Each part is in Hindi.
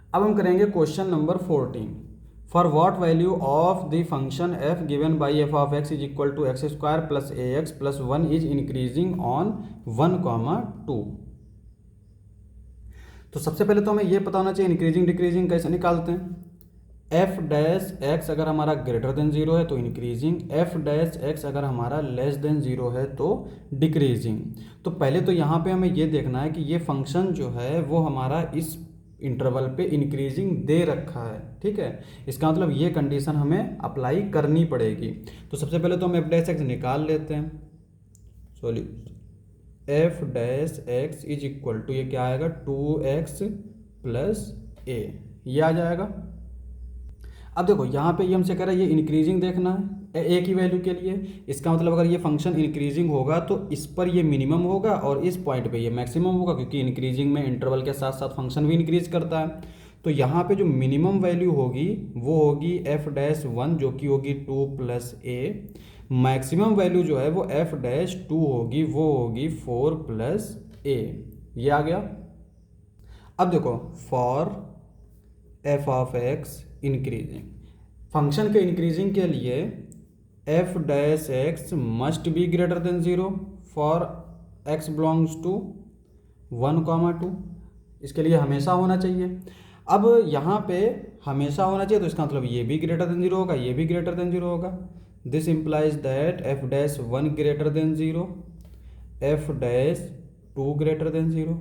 अब हम करेंगे question number 14। For what value of the function F given by F of X is equal to X square plus A X plus 1 is increasing on 1, 2। तो सबसे पहले तो हमें यह पता होना चाहिए इंक्रीजिंग डिक्रीजिंग कैसे निकालते हैं। एफ डैश एक्स अगर हमारा ग्रेटर देन जीरो है तो इंक्रीजिंग, एफ डैश एक्स अगर हमारा लेस देन जीरो है तो डिक्रीजिंग। तो पहले तो यहाँ पे हमें ये देखना है कि ये फंक्शन जो है वो हमारा इस इंटरवल पे इंक्रीजिंग दे रखा है, ठीक है। इसका मतलब ये कंडीशन हमें अप्लाई करनी पड़ेगी। तो सबसे पहले तो हम एफ डैश एक्स निकाल लेते हैं। Solution F dash X is equal to ये क्या आएगा 2x प्लस ए, ये आ जाएगा। अब देखो यहाँ पे ये हमसे कह रहा है ये इंक्रीजिंग देखना है ए की वैल्यू के लिए। इसका मतलब अगर ये फंक्शन इंक्रीजिंग होगा तो इस पर ये मिनिमम होगा और इस पॉइंट पे ये मैक्सिमम होगा, क्योंकि इंक्रीजिंग में इंटरवल के साथ साथ फंक्शन भी इंक्रीज करता है। तो यहाँ पे जो मिनिमम वैल्यू होगी वो होगी एफ डैश 1 जो कि होगी 2 प्लस ए। मैक्सिमम वैल्यू जो है वो एफ डैश 2 होगी, वो होगी 4 प्लस ए। ये आ गया। अब देखो for F of X increasing, function के इंक्रीजिंग के लिए F dash X must be greater than zero for X belongs to 1, 2। इसके लिए हमेशा होना चाहिए। अब यहाँ पे हमेशा होना चाहिए तो इसका मतलब ये भी ग्रेटर देन जीरो होगा, ये भी ग्रेटर देन जीरो होगा। This implies that F dash 1 greater than zero, F dash 2 greater than zero.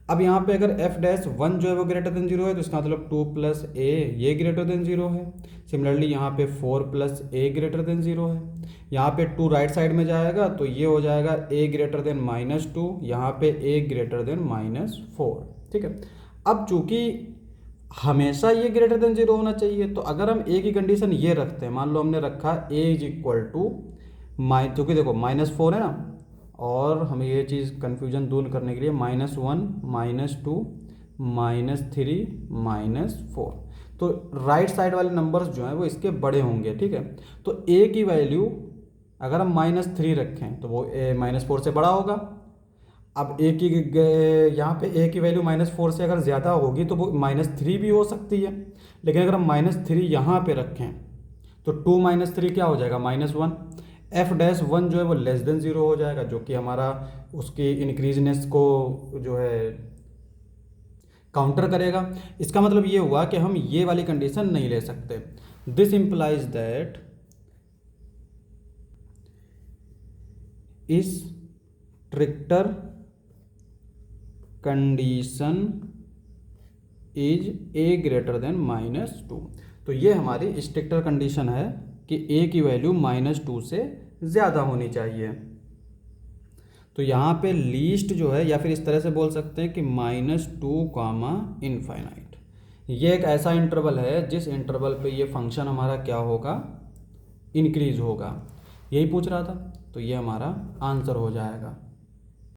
अब यहाँ पे अगर एफ डैश 1 जो है वो ग्रेटर देन जीरो है तो इसका मतलब 2 प्लस ए ये ग्रेटर देन जीरो है। सिमिलरली यहाँ पे 4 प्लस ए ग्रेटर देन जीरो है। यहाँ पे 2 राइट साइड में जाएगा तो ये हो जाएगा ए ग्रेटर देन -2, यहाँ पे ए ग्रेटर देन -4, ठीक है। अब चूंकि हमेशा ये ग्रेटर देन जीरो होना चाहिए तो अगर हम ए की कंडीशन ये रखते हैं, मान लो हमने रखा ए इज इक्वल टू क्योंकि देखो -4 है ना, और हमें ये चीज़ कन्फ्यूजन दूर करने के लिए -1, -2, -3, -4, तो राइट साइड वाले नंबर्स जो हैं वो इसके बड़े होंगे, ठीक है। तो ए की वैल्यू अगर हम -3 रखें तो वो -4 से बड़ा होगा। अब ए की यहाँ पे ए की वैल्यू -4 से अगर ज़्यादा होगी तो वो -3 भी हो सकती है, लेकिन अगर हम -3 यहाँ पे रखें तो 2 - 3 क्या हो जाएगा -1। एफ डैश 1 जो है वो लेस देन जीरो हो जाएगा, जो कि हमारा उसकी इंक्रीजनेस को जो है काउंटर करेगा। इसका मतलब ये हुआ कि हम ये वाली कंडीशन नहीं ले सकते। दिस इंप्लाइज दैट इस stricter condition is a greater than -2। तो ये हमारी स्ट्रिक्टर कंडीशन है कि ए की वैल्यू -2 से ज़्यादा होनी चाहिए। तो यहाँ पे लीस्ट जो है, या फिर इस तरह से बोल सकते हैं कि -2, इनफाइनाइट, ये एक ऐसा इंटरवल है जिस इंटरवल पे ये फंक्शन हमारा क्या होगा, इंक्रीज होगा। यही पूछ रहा था, तो ये हमारा आंसर हो जाएगा।